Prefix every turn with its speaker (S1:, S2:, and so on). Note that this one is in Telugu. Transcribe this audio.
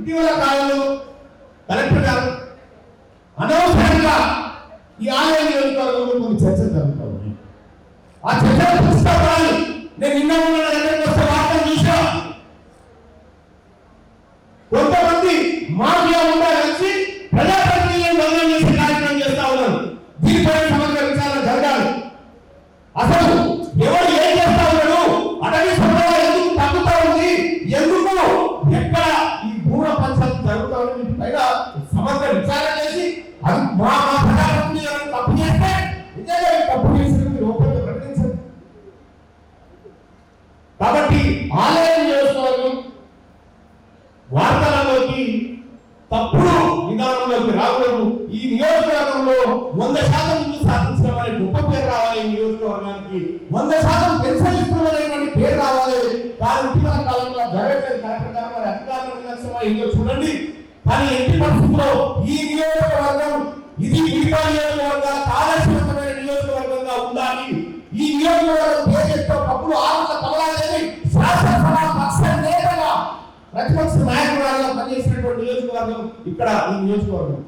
S1: ఇటీవల కాలంలో కలెక్టర్ గారు అనవసరంగా ఈ ఆలయ నియోజకవర్గంలో కొన్ని చర్చలు జరుగుతూ ఉన్నాయి. ఆ చర్చలు పుస్తకాలు నేను నిన్న వార్తలు చూసా. కొంతమంది మాఫియా ఉందా కలిసి ప్రజాప్రతినిధులను దొంగలు చేసే కార్యక్రమం చేస్తా ఉన్నారు. దీనిపై సమగ్ర విచారణ జరగాలి. అసలు ఎవరు ఏం చేస్తా ఉన్నాడు, అటవీ సంపద ఎందుకు తగ్గుతా ఉంది, ఎందుకు ఎక్కడ ఈ భూమ పంచాయతీ జరుగుతా ఉంది పైన సమగ్ర విచారణ చేసి అది మా ప్రజాప్రతినిధులను తప్పు చేస్తే నిజంగా తప్పు చేసిన మీరు ఓపెన్గా ప్రకటించండి. కాబట్టి ఆలయ నియోజకవర్గం వార్తలలోకి తప్పుడు విధానంలోకి రాకూడదు. ఈ నియోజకవర్గంలో 100% ముందు సాధించడం గొప్ప పేరు రావాలి. ఈ నియోజకవర్గానికి 100% పెన్షన్ ఇస్తున్నటువంటి పేరు రావాలి. కానీ ఇటీవల కాలంలో జరగలేదు. కార్యక్రమం మరి అధికారుల నిర్లక్ష్యమా ఇంకో చూడండి. కానీ ఎట్టి పరిస్థితుల్లో ఈ నియోజకవర్గం ఇది మిగతా నియోజకవర్గాలకు ఆదర్శవంతమైన నియోజకవర్గంగా ఉండాలి. ఈ నియోజకవర్గం పేరుతో తప్పుడు ఆలోచన కలగాలని శాసనసభ పక్ష నేతగా ప్రతిపక్ష నాయకురాలుగా పనిచేసినటువంటి నియోజకవర్గం ఇక్కడ ఈ నియోజకవర్గం.